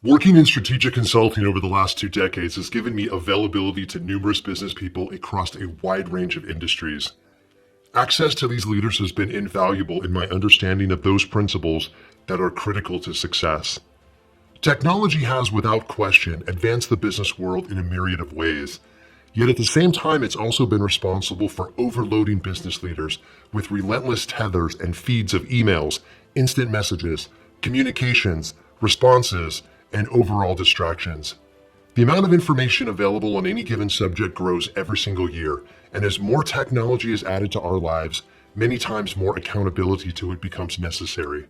Working in strategic consulting over the last 2 decades has given me availability to numerous business people across a wide range of industries. Access to these leaders has been invaluable in my understanding of those principles that are critical to success. Technology has, without question, advanced the business world in a myriad of ways. Yet at the same time, it's also been responsible for overloading business leaders with relentless tethers and feeds of emails, instant messages, communications, responses, and overall distractions. The amount of information available on any given subject grows every single year, and as more technology is added to our lives, many times more accountability to it becomes necessary.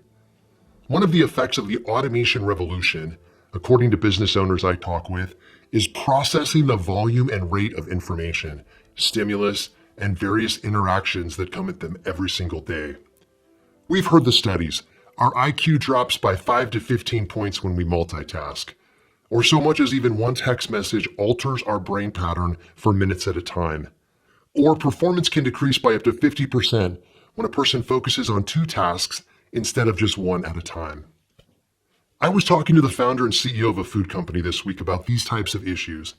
One of the effects of the automation revolution, according to business owners I talk with, is processing the volume and rate of information, stimulus, and various interactions that come at them every single day. We've heard the studies. Our IQ drops by 5 to 15 points when we multitask, or so much as even one text message alters our brain pattern for minutes at a time. Or performance can decrease by up to 50% when a person focuses on 2 tasks instead of just one at a time. I was talking to the founder and CEO of a food company this week about these types of issues,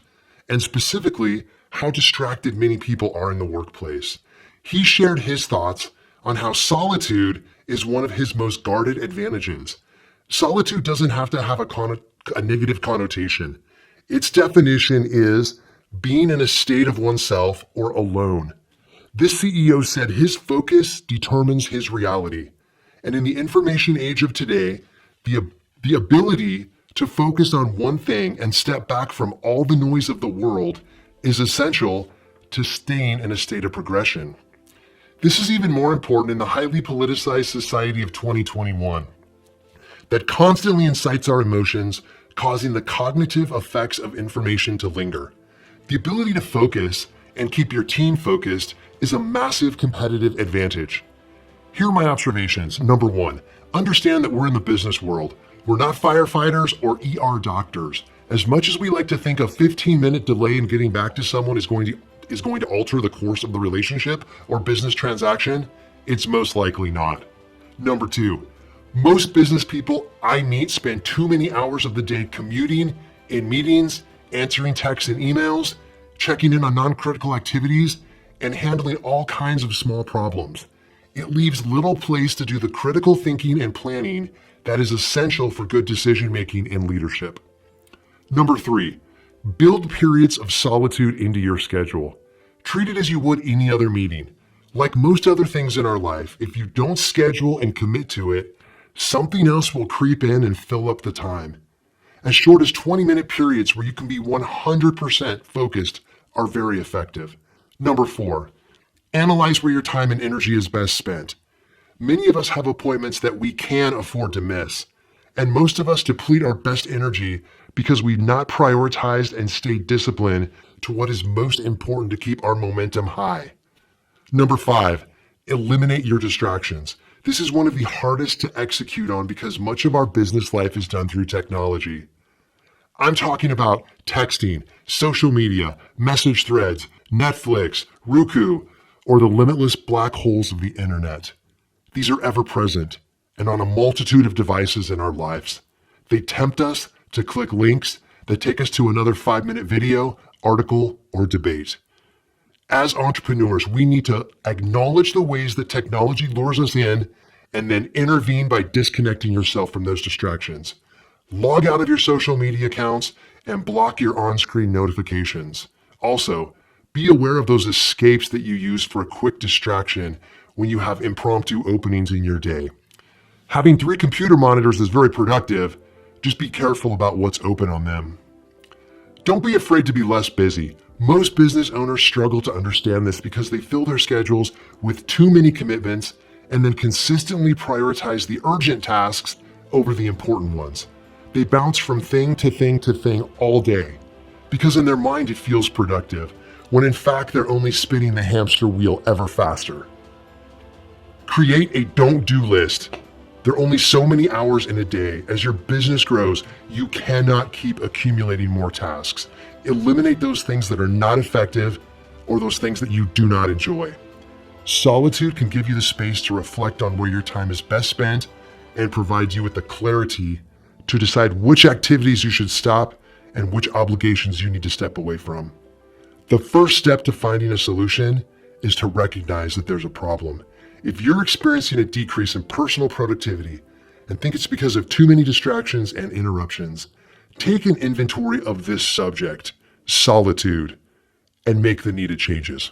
and specifically how distracted many people are in the workplace. He shared his thoughts on how solitude is one of his most guarded advantages. Solitude doesn't have to have a negative connotation. Its definition is being in a state of oneself or alone. This CEO said his focus determines his reality. And in the information age of today, the ability to focus on one thing and step back from all the noise of the world is essential to staying in a state of progression. This is even more important in the highly politicized society of 2021 that constantly incites our emotions, causing the cognitive effects of information to linger. The ability to focus and keep your team focused is a massive competitive advantage. Here are my observations. Number 1, understand that we're in the business world. We're not firefighters or ER doctors. As much as we like to think a 15-minute delay in getting back to someone is going to alter the course of the relationship or business transaction, it's most likely not. Number 2, most business people I meet spend too many hours of the day commuting, in meetings, answering texts and emails, checking in on non-critical activities, and handling all kinds of small problems. It leaves little place to do the critical thinking and planning that is essential for good decision-making and leadership. Number 3, build periods of solitude into your schedule. Treat it as you would any other meeting. Like most other things in our life, if you don't schedule and commit to it, something else will creep in and fill up the time. As short as 20-minute periods where you can be 100% focused are very effective. Number 4, analyze where your time and energy is best spent. Many of us have appointments that we can afford to miss, and most of us deplete our best energy because we've not prioritized and stayed disciplined to what is most important to keep our momentum high. Number 5, eliminate your distractions. This is one of the hardest to execute on because much of our business life is done through technology. I'm talking about texting, social media, message threads, Netflix, Roku, or the limitless black holes of the internet. These are ever present and on a multitude of devices in our lives. They tempt us to click links that take us to another 5-minute video, article, or debate. As entrepreneurs, we need to acknowledge the ways that technology lures us in and then intervene by disconnecting yourself from those distractions. Log out of your social media accounts and block your on-screen notifications. Also, be aware of those escapes that you use for a quick distraction when you have impromptu openings in your day. Having 3 computer monitors is very productive. Just be careful about what's open on them. Don't be afraid to be less busy. Most business owners struggle to understand this because they fill their schedules with too many commitments and then consistently prioritize the urgent tasks over the important ones. They bounce from thing to thing to thing all day because in their mind it feels productive, when in fact they're only spinning the hamster wheel ever faster. Create a don't-do list. There are only so many hours in a day. As your business grows, you cannot keep accumulating more tasks. Eliminate those things that are not effective or those things that you do not enjoy. Solitude can give you the space to reflect on where your time is best spent and provide you with the clarity to decide which activities you should stop and which obligations you need to step away from. The first step to finding a solution is to recognize that there's a problem. If you're experiencing a decrease in personal productivity and think it's because of too many distractions and interruptions, take an inventory of this subject, solitude, and make the needed changes.